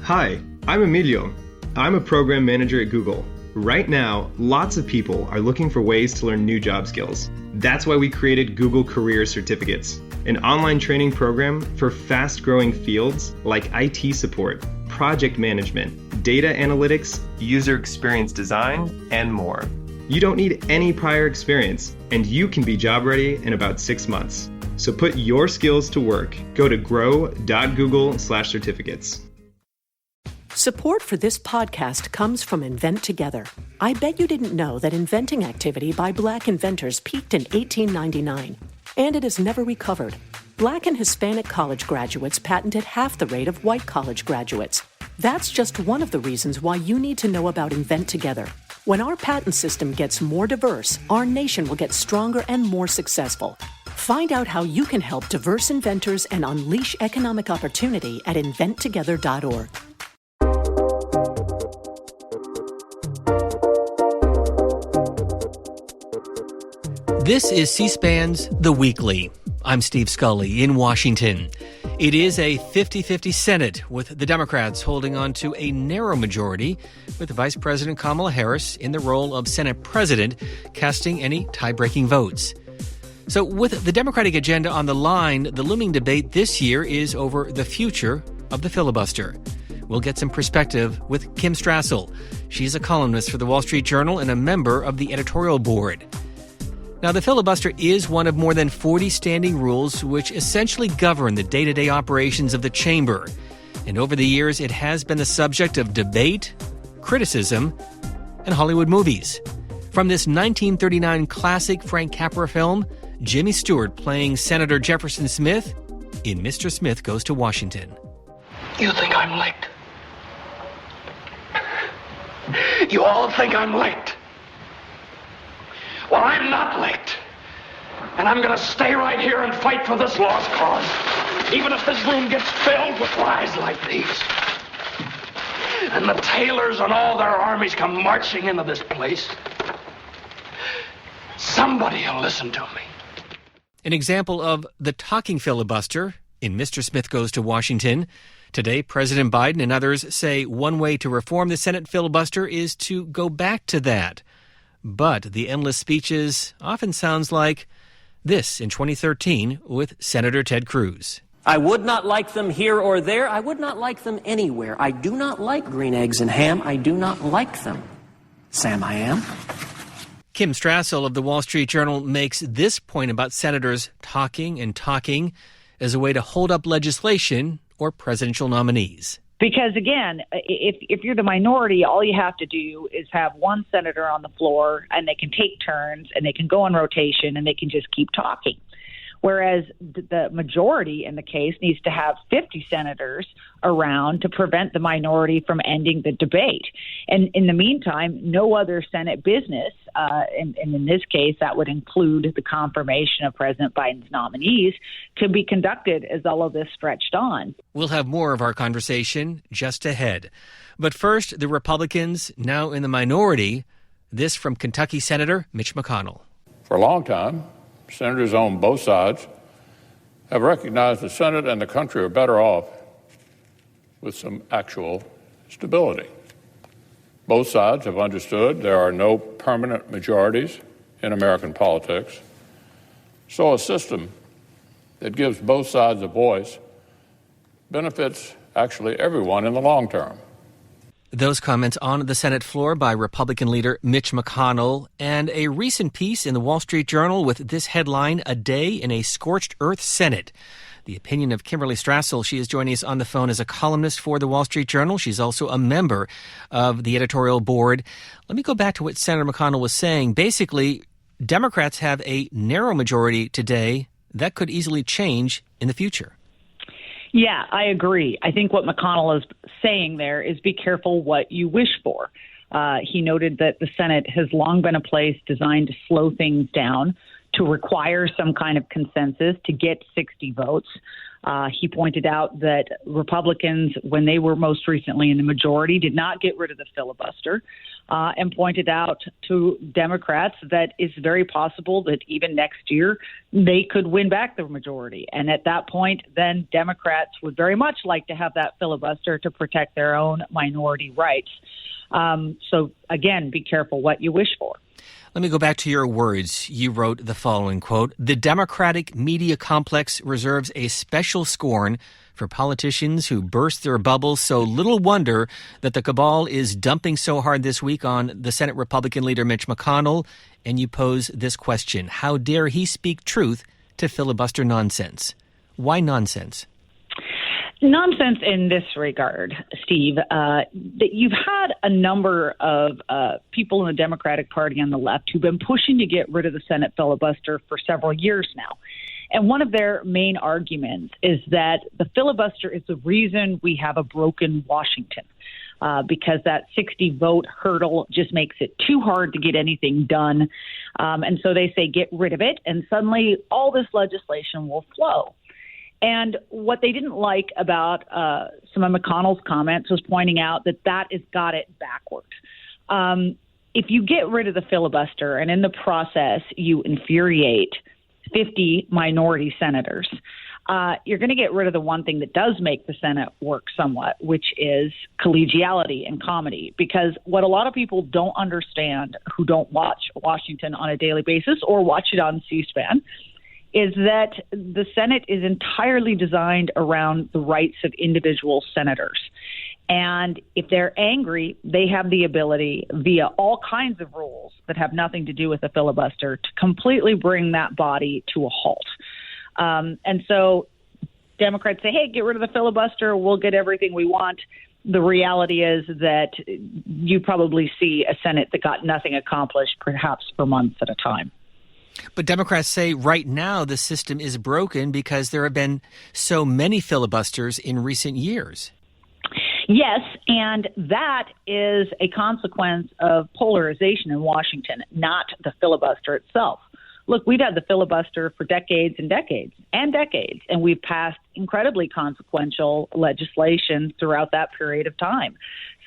Hi, I'm Emilio. I'm a program manager at Google. Right now, lots of people are looking for ways to learn new job skills. That's why we created Google Career Certificates, an online training program for fast-growing fields like IT support, project management, data analytics, user experience design, and more. You don't need any prior experience, and you can be job ready in about 6 months. So put your skills to work. Go to grow.google/certificates. Support for this podcast comes from Invent Together. I bet you didn't know that inventing activity by Black inventors peaked in 1899, and it has never recovered. Black and Hispanic college graduates patented half the rate of white college graduates. That's just one of the reasons why you need to know about Invent Together. When our patent system gets more diverse, our nation will get stronger and more successful. Find out how you can help diverse inventors and unleash economic opportunity at inventtogether.org. This is C-SPAN's The Weekly. I'm Steve Scully in Washington. It is a 50-50 Senate, with the Democrats holding on to a narrow majority, with Vice President Kamala Harris in the role of Senate President, casting any tie-breaking votes. So with the Democratic agenda on the line, the looming debate this year is over the future of the filibuster. We'll get some perspective with Kim Strassel. She's a columnist for the Wall Street Journal and a member of the editorial board. Now, the filibuster is one of more than 40 standing rules which essentially govern the day-to-day operations of the chamber. And over the years, it has been the subject of debate, criticism, and Hollywood movies. From this 1939 classic Frank Capra film, Jimmy Stewart playing Senator Jefferson Smith in Mr. Smith Goes to Washington. You think I'm late? You all think I'm late? Well, I'm not late. And I'm going to stay right here and fight for this lost cause, even if this room gets filled with lies like these. And the Taylors and all their armies come marching into this place. Somebody will listen to me. An example of the talking filibuster in Mr. Smith Goes to Washington. Today, President Biden and others say one way to reform the Senate filibuster is to go back to that. But the endless speeches often sounds like this in 2013 with Senator Ted Cruz. I would not like them here or there. I would not like them anywhere. I do not like green eggs and ham. I do not like them. Sam, I am. Kim Strassel of the Wall Street Journal makes this point about senators talking and talking as a way to hold up legislation or presidential nominees. Because, again, if you're the minority, all you have to do is have one senator on the floor, and they can take turns, and they can go on rotation, and they can just keep talking. Whereas the majority in the case needs to have 50 senators around to prevent the minority from ending the debate. And in the meantime, no other Senate business, and in this case, that would include the confirmation of President Biden's nominees, could be conducted as all of this stretched on. We'll have more of our conversation just ahead. But first, the Republicans, now in the minority, this from Kentucky Senator Mitch McConnell. For a long time, senators on both sides have recognized the Senate and the country are better off with some actual stability. Both sides have understood there are no permanent majorities in American politics. So a system that gives both sides a voice benefits actually everyone in the long term. Those comments on the Senate floor by Republican leader Mitch McConnell, and a recent piece in the Wall Street Journal with this headline, "A Day in a Scorched Earth Senate." The opinion of Kimberly Strassel. She is joining us on the phone as a columnist for the Wall Street Journal. She's also a member of the editorial board. Let me go back to what Senator McConnell was saying. Basically, Democrats have a narrow majority today. That could easily change in the future. Yeah, I agree. I think what McConnell is saying there is be careful what you wish for. He noted that the Senate has long been a place designed to slow things down, to require some kind of consensus, to get 60 votes. He pointed out that Republicans, when they were most recently in the majority, did not get rid of the filibuster, and pointed out to Democrats that it's very possible that even next year they could win back the majority. And at that point, then Democrats would very much like to have that filibuster to protect their own minority rights. So, again, be careful what you wish for. Let me go back to your words. You wrote the following, quote, "The Democratic media complex reserves a special scorn for politicians who burst their bubbles, so little wonder that the cabal is dumping so hard this week on the Senate Republican leader Mitch McConnell." And you pose this question: how dare he speak truth to filibuster nonsense? Why nonsense? Nonsense in this regard, Steve, that you've had a number of people in the Democratic Party on the left who've been pushing to get rid of the Senate filibuster for several years now. And one of their main arguments is that the filibuster is the reason we have a broken Washington, because that 60-vote hurdle just makes it too hard to get anything done. And so they say get rid of it, and suddenly all this legislation will flow. And what they didn't like about some of McConnell's comments was pointing out that has got it backwards. If you get rid of the filibuster and in the process you infuriate 50 minority senators, you're going to get rid of the one thing that does make the Senate work somewhat, which is collegiality and comedy. Because what a lot of people don't understand who don't watch Washington on a daily basis or watch it on C-SPAN is that the Senate is entirely designed around the rights of individual senators. And if they're angry, they have the ability via all kinds of rules that have nothing to do with the filibuster to completely bring that body to a halt. And so Democrats say, hey, get rid of the filibuster. We'll get everything we want. The reality is that you probably see a Senate that got nothing accomplished, perhaps for months at a time. But Democrats say right now the system is broken because there have been so many filibusters in recent years. Yes, and that is a consequence of polarization in Washington, not the filibuster itself. Look, we've had the filibuster for decades and decades and decades, and we've passed incredibly consequential legislation throughout that period of time.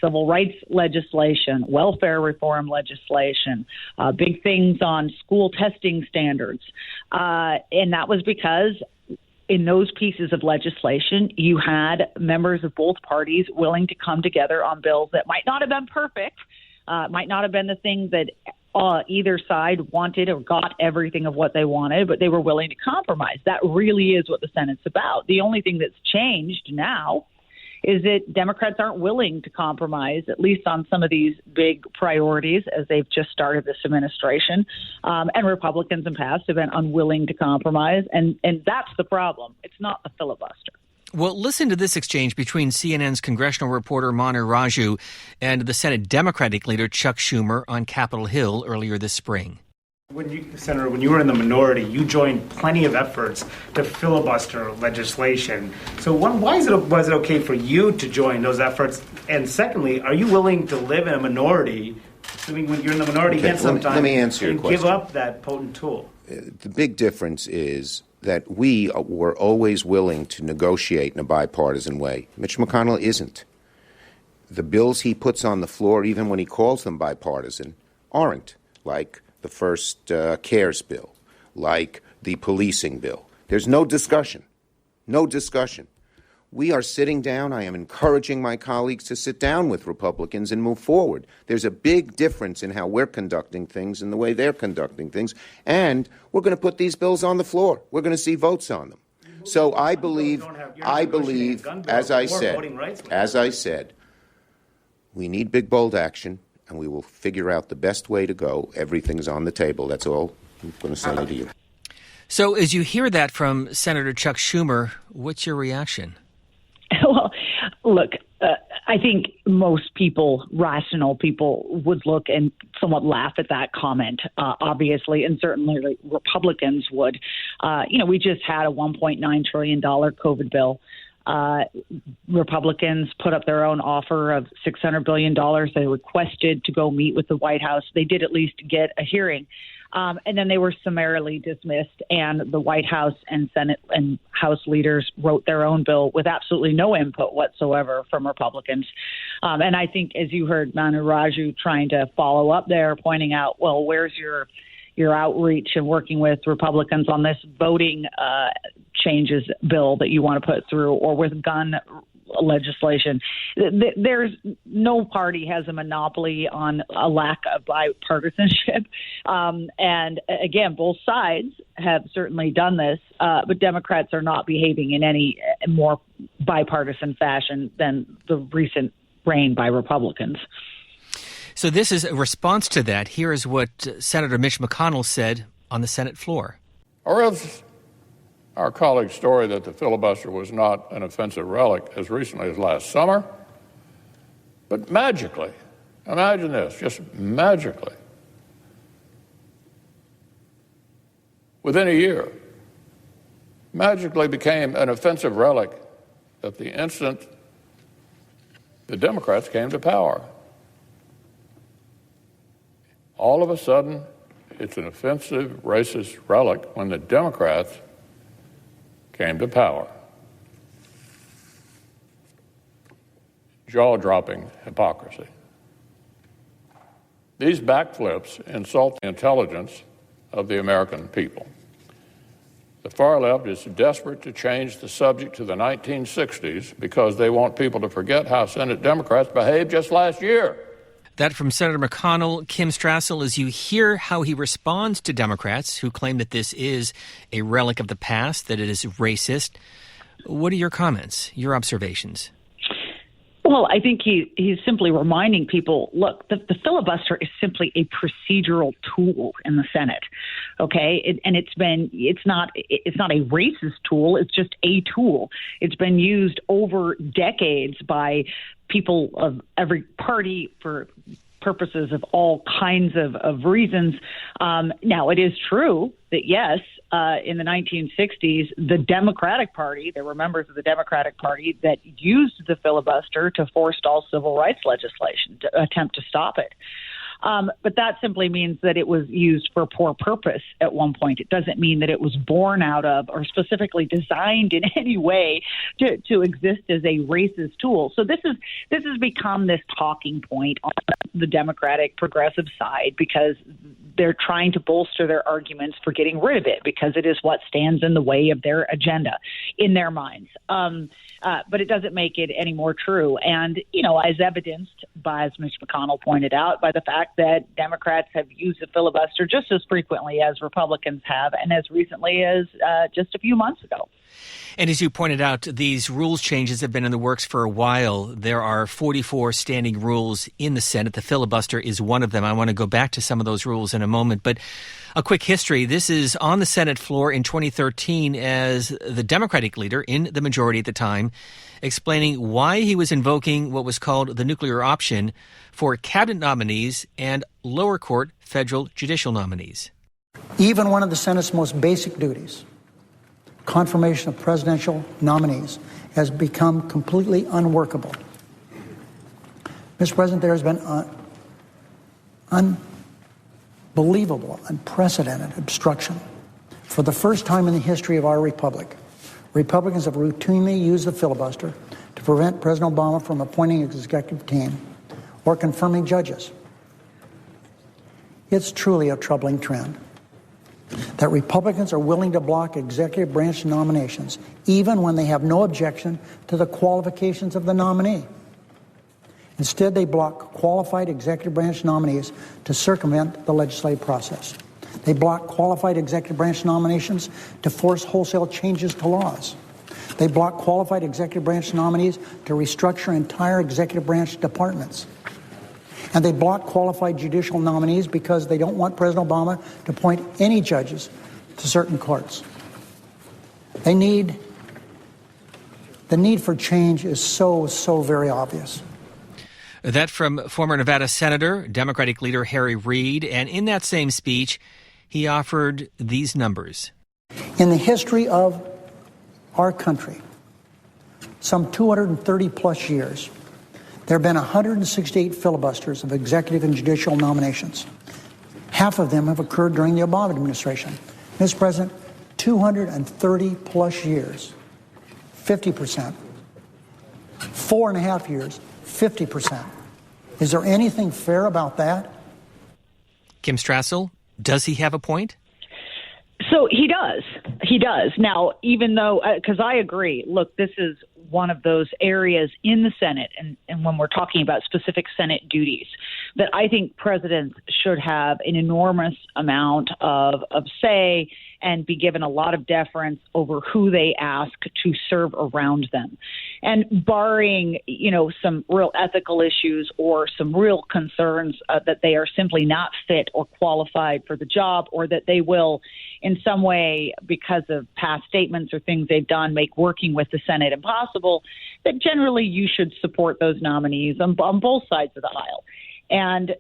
Civil rights legislation, welfare reform legislation, big things on school testing standards. And that was because in those pieces of legislation, you had members of both parties willing to come together on bills that might not have been perfect, might not have been the thing that either side wanted or got everything of what they wanted, but they were willing to compromise. That really is what the Senate's about. The only thing that's changed now is that Democrats aren't willing to compromise, at least on some of these big priorities as they've just started this administration. And Republicans in the past have been unwilling to compromise. And that's the problem. It's not the filibuster. Well, listen to this exchange between CNN's congressional reporter Manu Raju and the Senate Democratic leader Chuck Schumer on Capitol Hill earlier this spring. Senator, when you were in the minority, you joined plenty of efforts to filibuster legislation. So was it okay for you to join those efforts? And secondly, are you willing to live in a minority, assuming when you're in the minority again sometime, let me answer your question. Give up that potent tool? The big difference is that we were always willing to negotiate in a bipartisan way. Mitch McConnell isn't. The bills he puts on the floor, even when he calls them bipartisan, aren't, like the first CARES bill, like the policing bill. There's no discussion. No discussion. We are sitting down. I am encouraging my colleagues to sit down with Republicans and move forward. There's a big difference in how we're conducting things and the way they're conducting things. And we're going to put these bills on the floor. We're going to see votes on them. So I believe, as I said, we need big, bold action. And we will figure out the best way to go. Everything's on the table. That's all I'm going to say to you. So as you hear that from Senator Chuck Schumer, what's your reaction? Well, look, I think most people, rational people, would look and somewhat laugh at that comment, obviously, and certainly Republicans would. We just had a $1.9 trillion COVID bill. Republicans put up their own offer of $600 billion. They requested to go meet with the White House. They did at least get a hearing. And then they were summarily dismissed, and the White House and Senate and House leaders wrote their own bill with absolutely no input whatsoever from Republicans. And I think, as you heard Manu Raju trying to follow up there, pointing out, well, where's your outreach and working with Republicans on this voting changes bill that you want to put through, or with gun legislation? There's no party has a monopoly on a lack of bipartisanship. And again, both sides have certainly done this, but Democrats are not behaving in any more bipartisan fashion than the recent reign by Republicans. So this is a response to that. Here is what Senator Mitch McConnell said on the Senate floor. Or if our colleague's story that the filibuster was not an offensive relic as recently as last summer, but magically, imagine this, just magically, within a year, magically became an offensive relic at the instant the Democrats came to power. All of a sudden, it's an offensive, racist relic when the Democrats came to power. Jaw-dropping hypocrisy. These backflips insult the intelligence of the American people. The far left is desperate to change the subject to the 1960s because they want people to forget how Senate Democrats behaved just last year. That from Senator McConnell. Kim Strassel, as you hear how he responds to Democrats who claim that this is a relic of the past, that it is racist, what are your comments, your observations? Well, I think he's simply reminding people, look, the filibuster is simply a procedural tool in the Senate, okay? It's not a racist tool. It's just a tool. It's been used over decades by people of every party for purposes of all kinds of reasons. Now, it is true that, yes, in the 1960s, the Democratic Party, there were members of the Democratic Party that used the filibuster to forestall civil rights legislation, to attempt to stop it. But that simply means that it was used for poor purpose at one point. It doesn't mean that it was born out of or specifically designed in any way to exist as a racist tool. So this has become this talking point on the Democratic progressive side because they're trying to bolster their arguments for getting rid of it because it is what stands in the way of their agenda in their minds. But it doesn't make it any more true. And, as evidenced by, as Mitch McConnell pointed out, by the fact that Democrats have used the filibuster just as frequently as Republicans have and as recently as just a few months ago. And as you pointed out, these rules changes have been in the works for a while. There are 44 standing rules in the Senate. The filibuster is one of them. I want to go back to some of those rules in a moment. But a quick history. This is on the Senate floor in 2013 as the Democratic leader, in the majority at the time, explaining why he was invoking what was called the nuclear option for cabinet nominees and lower court federal judicial nominees. Even one of the Senate's most basic duties, confirmation of presidential nominees, has become completely unworkable. Mr. President, there has been unbelievable, unprecedented obstruction. For the first time in the history of our republic, Republicans have routinely used the filibuster to prevent President Obama from appointing an executive team or confirming judges. It's truly a troubling trend that Republicans are willing to block executive branch nominations even when they have no objection to the qualifications of the nominee. Instead, they block qualified executive branch nominees to circumvent the legislative process. They block qualified executive branch nominations to force wholesale changes to laws. They block qualified executive branch nominees to restructure entire executive branch departments. And they block qualified judicial nominees because they don't want President Obama to appoint any judges to certain courts. The need for change is so very obvious. That from former Nevada Senator, Democratic leader Harry Reid. And in that same speech, he offered these numbers. In the history of our country, some 230 plus years, there have been 168 filibusters of executive and judicial nominations. Half of them have occurred during the Obama administration. Mr. President, 230 plus years, 50%. 4.5 years, 50%. Is there anything fair about that? Kim Strassel, does he have a point? So he does. He does. Now, even though, because I agree, look, this is one of those areas in the Senate, and when we're talking about specific Senate duties, that I think presidents should have an enormous amount of say and be given a lot of deference over who they ask to serve around them. And barring, some real ethical issues or some real concerns that they are simply not fit or qualified for the job, or that they will in some way, because of past statements or things they've done, make working with the Senate impossible, that generally you should support those nominees on both sides of the aisle. And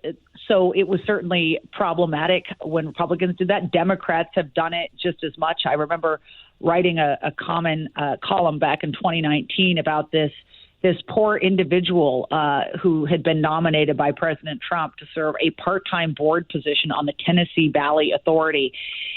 so it was certainly problematic when Republicans did that. Democrats have done it just as much. I remember writing a column back in 2019 about this poor individual who had been nominated by President Trump to serve a part-time board position on the Tennessee Valley Authority.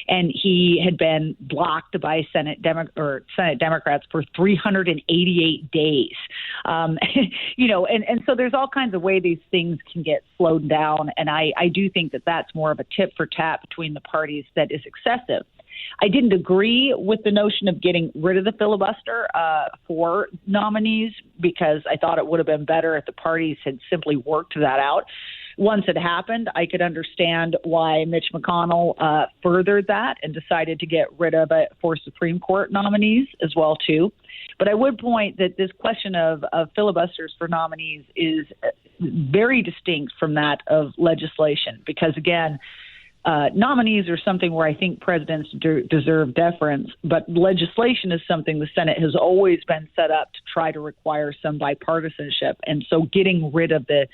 And he had been blocked by Senate Democrats for 388 days. And so there's all kinds of ways these things can get slowed down. And I do think that that's more of a tit for tat between the parties that is excessive. I didn't agree with the notion of getting rid of the filibuster for nominees, because I thought it would have been better if the parties had simply worked that out. Once it happened, I could understand why Mitch McConnell furthered that and decided to get rid of it for Supreme Court nominees as well, too. But I would point that this question of filibusters for nominees is very distinct from that of legislation, because, again, nominees are something where I think presidents deserve deference, but legislation is something the Senate has always been set up to try to require some bipartisanship. And so getting rid of the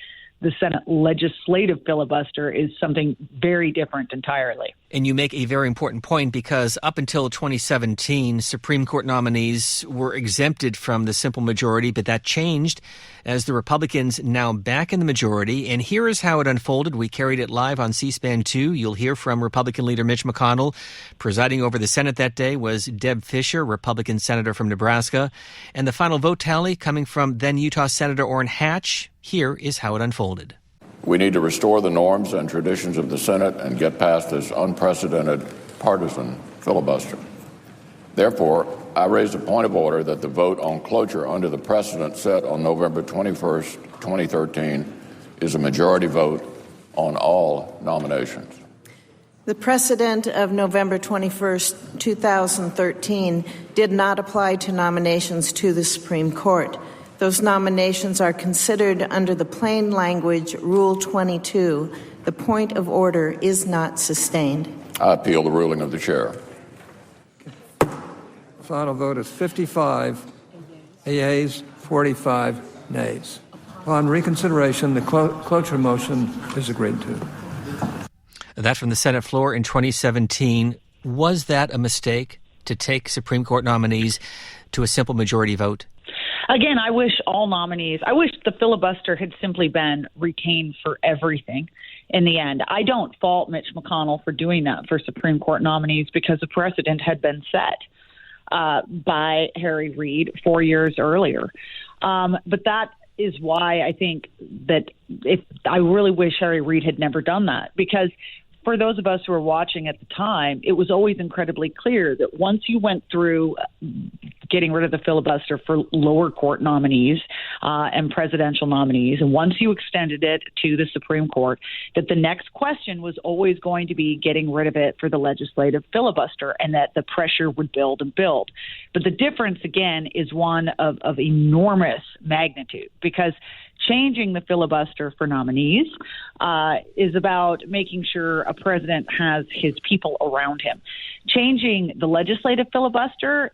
Senate legislative filibuster is something very different entirely. And you make a very important point, because up until 2017, Supreme Court nominees were exempted from the simple majority, but that changed as the Republicans now back in the majority. And here is how it unfolded. We carried it live on C-SPAN 2. You'll hear from Republican leader Mitch McConnell. Presiding over the Senate that day was Deb Fischer, Republican senator from Nebraska. And the final vote tally coming from then Utah Senator Orrin Hatch. Here is how it unfolded. We need to restore the norms and traditions of the Senate and get past this unprecedented partisan filibuster. Therefore, I raise a point of order that the vote on cloture under the precedent set on November 21st, 2013 is a majority vote on all nominations. The precedent of November 21st, 2013 did not apply to nominations to the Supreme Court. Those nominations are considered under the plain language Rule 22. The point of order is not sustained. I appeal the ruling of the chair. Final vote is 55 yeas, 45 nays. On reconsideration, the cloture motion is agreed to. That from the Senate floor in 2017. Was that a mistake to take Supreme Court nominees to a simple majority vote? Again, I wish the filibuster had simply been retained for everything in the end. I don't fault Mitch McConnell for doing that for Supreme Court nominees, because the precedent had been set by Harry Reid 4 years earlier. But that is why I think that I really wish Harry Reid had never done that, because for those of us who were watching at the time, it was always incredibly clear that once you went through getting rid of the filibuster for lower court nominees and presidential nominees, and once you extended it to the Supreme Court, that the next question was always going to be getting rid of it for the legislative filibuster, and that the pressure would build and build. But the difference, again, is one of enormous magnitude, because changing the filibuster for nominees is about making sure a president has his people around him. Changing the legislative filibuster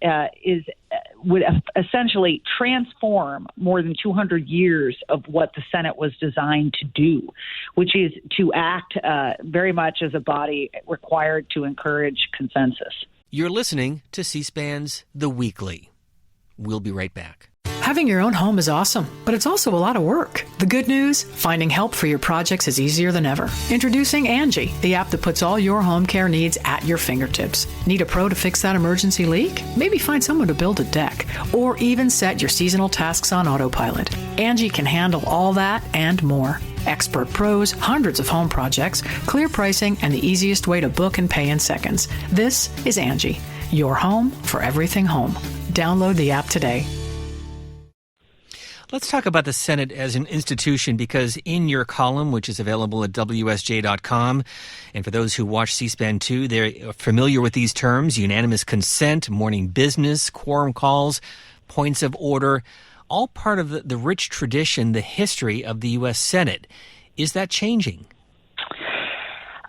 would essentially transform more than 200 years of what the Senate was designed to do, which is to act very much as a body required to encourage consensus. You're listening to C-SPAN's The Weekly. We'll be right back. Having your own home is awesome, but it's also a lot of work. The good news? Finding help for your projects is easier than ever. Introducing Angie, the app that puts all your home care needs at your fingertips. Need a pro to fix that emergency leak? Maybe find someone to build a deck, or even set your seasonal tasks on autopilot. Angie can handle all that and more. Expert pros, hundreds of home projects, clear pricing, and the easiest way to book and pay in seconds. This is Angie, your home for everything home. Download the app today. Let's talk about the Senate as an institution, because in your column, which is available at WSJ.com, and for those who watch C-SPAN 2, they're familiar with these terms: unanimous consent, morning business, quorum calls, points of order, all part of the rich tradition, the history of the U.S. Senate. Is that changing?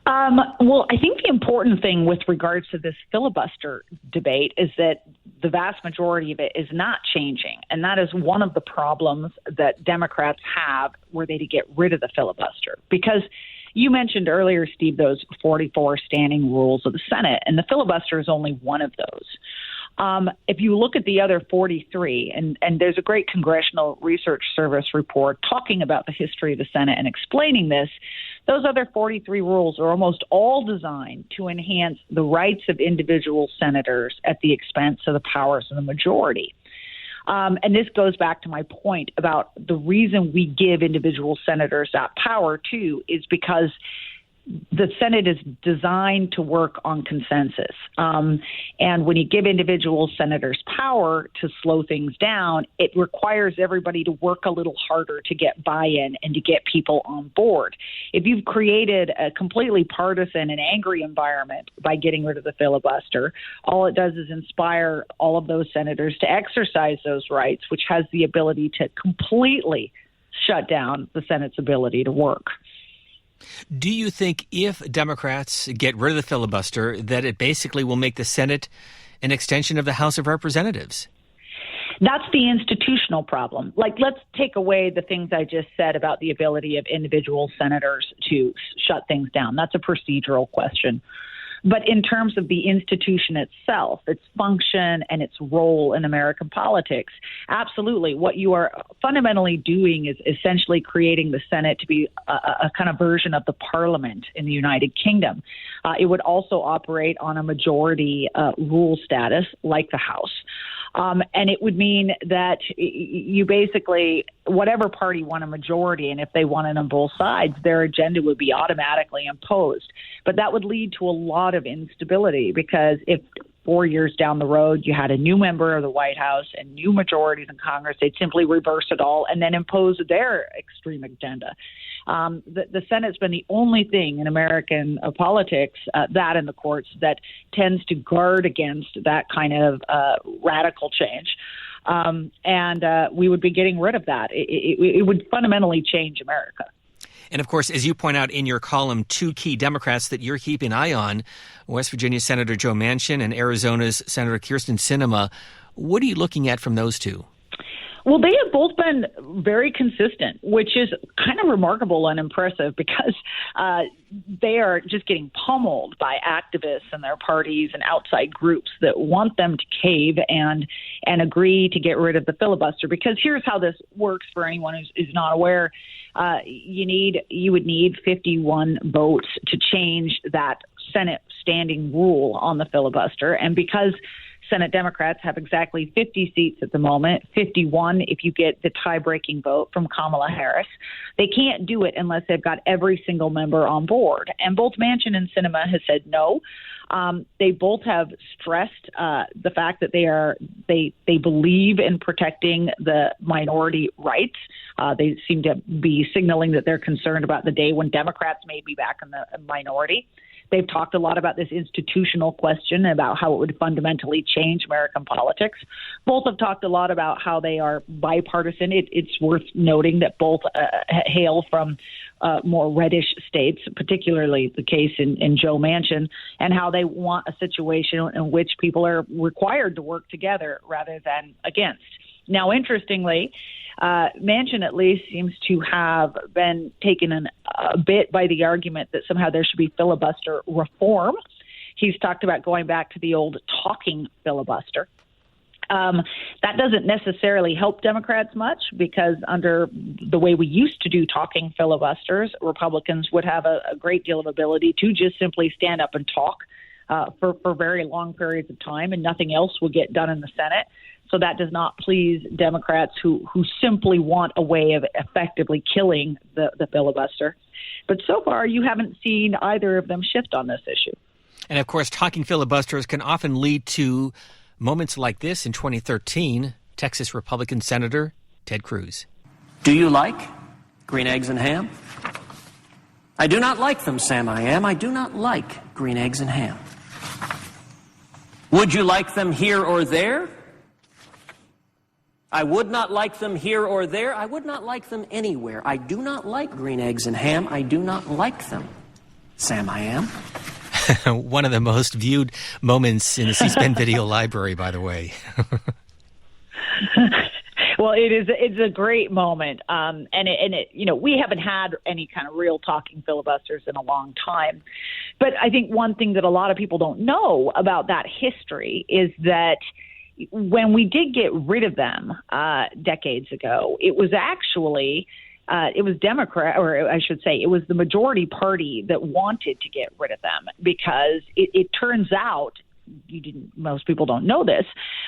Well, I think the important thing with regards to this filibuster debate is that the vast majority of it is not changing. And that is one of the problems that Democrats have were they to get rid of the filibuster. Because you mentioned earlier, Steve, those 44 standing rules of the Senate, and the filibuster is only one of those. If you look at the other 43, and there's a great Congressional Research Service report talking about the history of the Senate and explaining this, those other 43 rules are almost all designed to enhance the rights of individual senators at the expense of the powers of the majority. And this goes back to my point about the reason we give individual senators that power, too, is because the Senate is designed to work on consensus. And when you give individual senators power to slow things down, it requires everybody to work a little harder to get buy-in and to get people on board. If you've created a completely partisan and angry environment by getting rid of the filibuster, all it does is inspire all of those senators to exercise those rights, which has the ability to completely shut down the Senate's ability to work. Do you think if Democrats get rid of the filibuster, that it basically will make the Senate an extension of the House of Representatives? That's the institutional problem. Like, let's take away the things I just said about the ability of individual senators to shut things down. That's a procedural question. But in terms of the institution itself, its function and its role in American politics, absolutely. What you are fundamentally doing is essentially creating the Senate to be a kind of version of the Parliament in the United Kingdom. It would also operate on a majority rule status like the House. And it would mean that you basically, whatever party won a majority, and if they won it on both sides, their agenda would be automatically imposed. But that would lead to a lot of instability, because if 4 years down the road you had a new member of the White House and new majorities in Congress, they'd simply reverse it all and then impose their extreme agenda. The Senate's been the only thing in American politics, that in the courts, that tends to guard against that kind of radical change. And we would be getting rid of that. It would fundamentally change America. And, of course, as you point out in your column, two key Democrats that you're keeping an eye on, West Virginia Senator Joe Manchin and Arizona's Senator Kyrsten Sinema. What are you looking at from those two? Well, they have both been very consistent, which is kind of remarkable and impressive, because they are just getting pummeled by activists and their parties and outside groups that want them to cave and agree to get rid of the filibuster. Because here's how this works for anyone who's not aware. You would need 51 votes to change that Senate standing rule on the filibuster. And because Senate Democrats have exactly 50 seats at the moment, 51 if you get the tie-breaking vote from Kamala Harris. They can't do it unless they've got every single member on board. And both Manchin and Sinema have said no. They both have stressed the fact that they believe in protecting the minority rights. They seem to be signaling that they're concerned about the day when Democrats may be back in the minority. They've talked a lot about this institutional question, about how it would fundamentally change American politics. Both have talked a lot about how they are bipartisan. It's worth noting that both hail from more reddish states, particularly the case in Joe Manchin, and how they want a situation in which people are required to work together rather than against. Now, interestingly, Manchin at least seems to have been taken a bit by the argument that somehow there should be filibuster reform. He's talked about going back to the old talking filibuster. That doesn't necessarily help Democrats much because under the way we used to do talking filibusters, Republicans would have a great deal of ability to just simply stand up and talk for very long periods of time, and nothing else will get done in the Senate. So that does not please Democrats who simply want a way of effectively killing the filibuster. But so far, you haven't seen either of them shift on this issue. And of course, talking filibusters can often lead to moments like this. In 2013, Texas Republican Senator Ted Cruz. Do you like green eggs and ham? I do not like them, Sam I am. I do not like green eggs and ham. Would you like them here or there? I would not like them here or there. I would not like them anywhere. I do not like green eggs and ham. I do not like them, Sam I am. One of the most viewed moments in the C-SPAN video library, by the way. Well, it's a great moment, and we haven't had any kind of real talking filibusters in a long time. But I think one thing that a lot of people don't know about that history is that when we did get rid of them decades ago, it was actually it was Democrat, or I should say, it was the majority party that wanted to get rid of them because it turns out. Most people don't know this,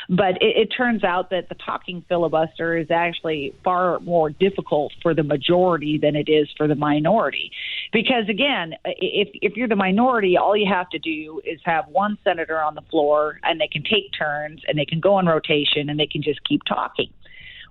but it turns out that the talking filibuster is actually far more difficult for the majority than it is for the minority. Because again, if you're the minority, all you have to do is have one senator on the floor and they can take turns and they can go on rotation and they can just keep talking.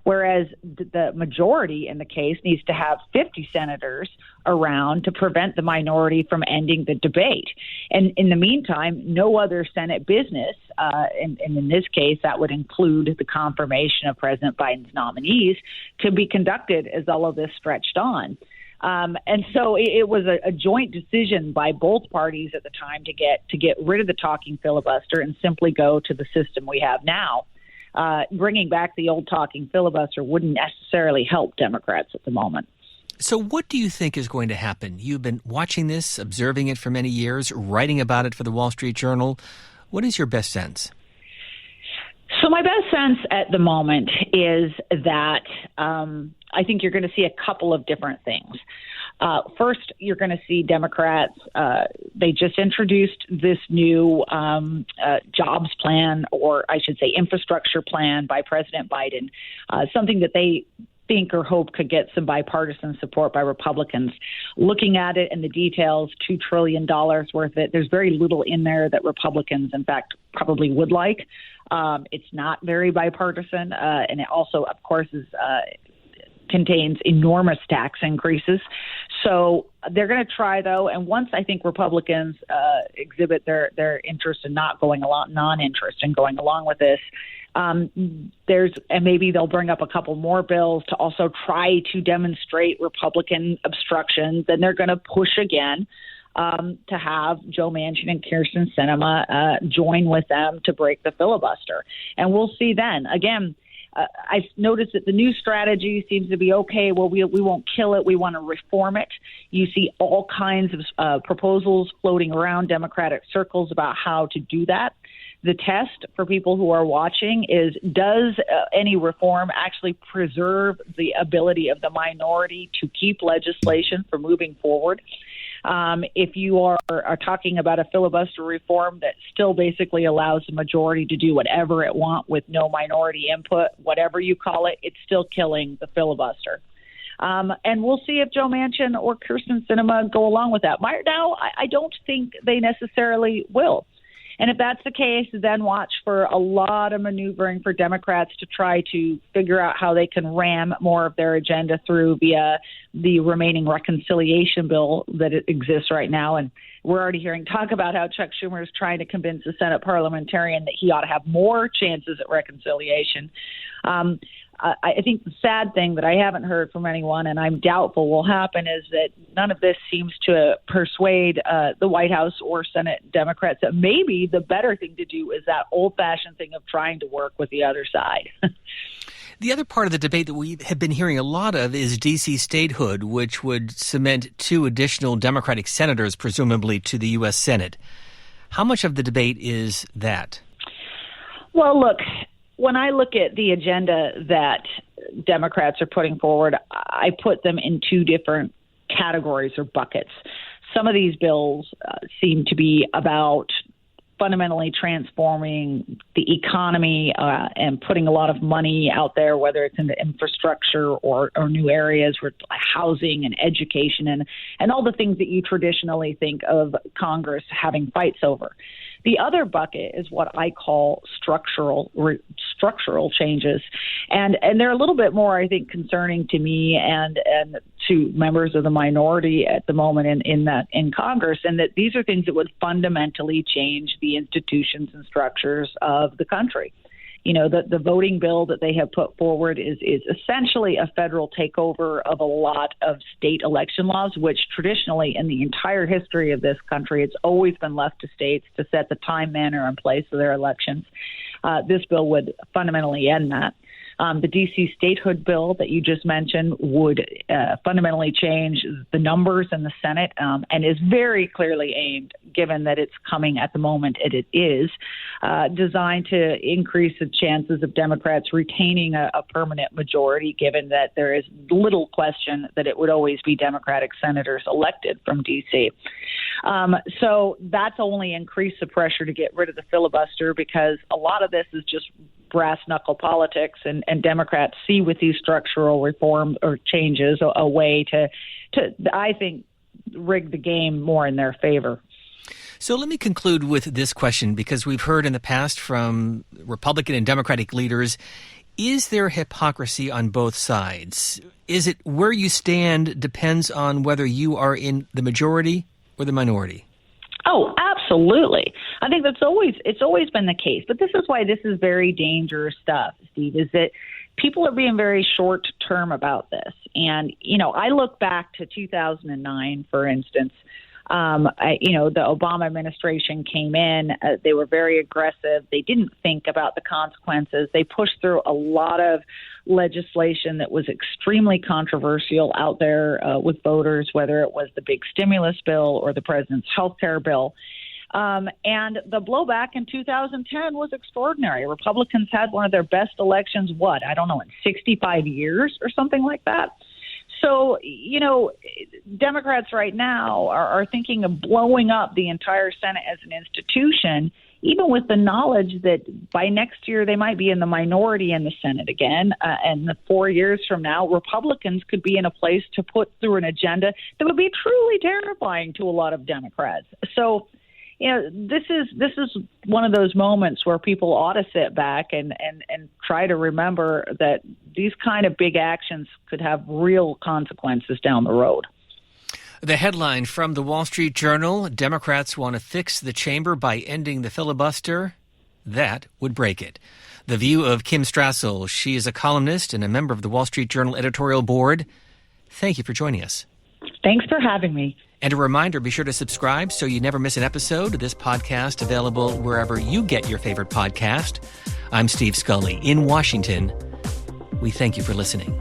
Whereas the majority in the case needs to have 50 senators around to prevent the minority from ending the debate. And in the meantime, no other Senate business, and in this case, that would include the confirmation of President Biden's nominees, could be conducted as all of this stretched on. And so it was a joint decision by both parties at the time to get rid of the talking filibuster and simply go to the system we have now. Bringing back the old talking filibuster wouldn't necessarily help Democrats at the moment. So what do you think is going to happen? You've been watching this, observing it for many years, writing about it for the Wall Street Journal. What is your best sense? So my best sense at the moment is that I think you're going to see a couple of different things. First, you're going to see Democrats, they just introduced this new jobs plan, or I should say infrastructure plan by President Biden, something that they think or hope could get some bipartisan support by Republicans. Looking at it and the details, $2 trillion worth of it, there's very little in there that Republicans, in fact, probably would like. It's not very bipartisan, and it also, of course, contains enormous tax increases. So they're going to try, though, and once I think Republicans exhibit their interest in non-interest in going along with this, and maybe they'll bring up a couple more bills to also try to demonstrate Republican obstruction. Then they're going to push again to have Joe Manchin and Kyrsten Sinema join with them to break the filibuster. And we'll see then. Again, I've noticed that the new strategy seems to be, okay, well, we won't kill it. We want to reform it. You see all kinds of proposals floating around Democratic circles about how to do that. The test for people who are watching is, does any reform actually preserve the ability of the minority to keep legislation from moving forward? If you are talking about a filibuster reform that still basically allows the majority to do whatever it wants with no minority input, whatever you call it, it's still killing the filibuster. And we'll see if Joe Manchin or Kyrsten Sinema go along with that. Now, I don't think they necessarily will. And if that's the case, then watch for a lot of maneuvering for Democrats to try to figure out how they can ram more of their agenda through via the remaining reconciliation bill that exists right now. And we're already hearing talk about how Chuck Schumer is trying to convince a Senate parliamentarian that he ought to have more chances at reconciliation. I think the sad thing that I haven't heard from anyone, and I'm doubtful will happen, is that none of this seems to persuade the White House or Senate Democrats that maybe the better thing to do is that old-fashioned thing of trying to work with the other side. The other part of the debate that we have been hearing a lot of is D.C. statehood, which would cement 2 additional Democratic senators, presumably, to the U.S. Senate. How much of the debate is that? Well, look, when I look at the agenda that Democrats are putting forward, I put them in two different categories or buckets. Some of these bills seem to be about fundamentally transforming the economy and putting a lot of money out there, whether it's into infrastructure or new areas where housing and education and all the things that you traditionally think of Congress having fights over. The other bucket is what I call structural changes, and they're a little bit more, I think, concerning to me and to members of the minority at the moment in Congress, and that these are things that would fundamentally change the institutions and structures of the country. You know, the voting bill that they have put forward is essentially a federal takeover of a lot of state election laws, which traditionally in the entire history of this country, it's always been left to states to set the time, manner, and place of their elections. This bill would fundamentally end that. The D.C. statehood bill that you just mentioned would fundamentally change the numbers in the Senate and is very clearly aimed, given that it's coming at the moment, it is designed to increase the chances of Democrats retaining a permanent majority, given that there is little question that it would always be Democratic senators elected from D.C. So that's only increased the pressure to get rid of the filibuster, because a lot of this is just brass knuckle politics, and Democrats see with these structural reform or changes a way to I think, rig the game more in their favor. So let me conclude with this question, because we've heard in the past from Republican and Democratic leaders, is there hypocrisy on both sides? Is it where you stand depends on whether you are in the majority or the minority? Oh, absolutely. I think it's always been the case. But this is why this is very dangerous stuff, Steve, is that people are being very short term about this. And, you know, I look back to 2009, for instance. The Obama administration came in. They were very aggressive. They didn't think about the consequences. They pushed through a lot of legislation that was extremely controversial out there with voters, whether it was the big stimulus bill or the president's health care bill. And the blowback in 2010 was extraordinary. Republicans had one of their best elections, in 65 years or something like that. So, you know, Democrats right now are thinking of blowing up the entire Senate as an institution, even with the knowledge that by next year they might be in the minority in the Senate again. And 4 years from now, Republicans could be in a place to put through an agenda that would be truly terrifying to a lot of Democrats. So, you know, this is one of those moments where people ought to sit back and try to remember that these kind of big actions could have real consequences down the road. The headline from the Wall Street Journal: Democrats want to fix the chamber by ending the filibuster. That would break it. The view of Kim Strassel. She is a columnist and a member of the Wall Street Journal editorial board. Thank you for joining us. Thanks for having me. And a reminder, be sure to subscribe so you never miss an episode of this podcast, available wherever you get your favorite podcast. I'm Steve Scully in Washington. We thank you for listening.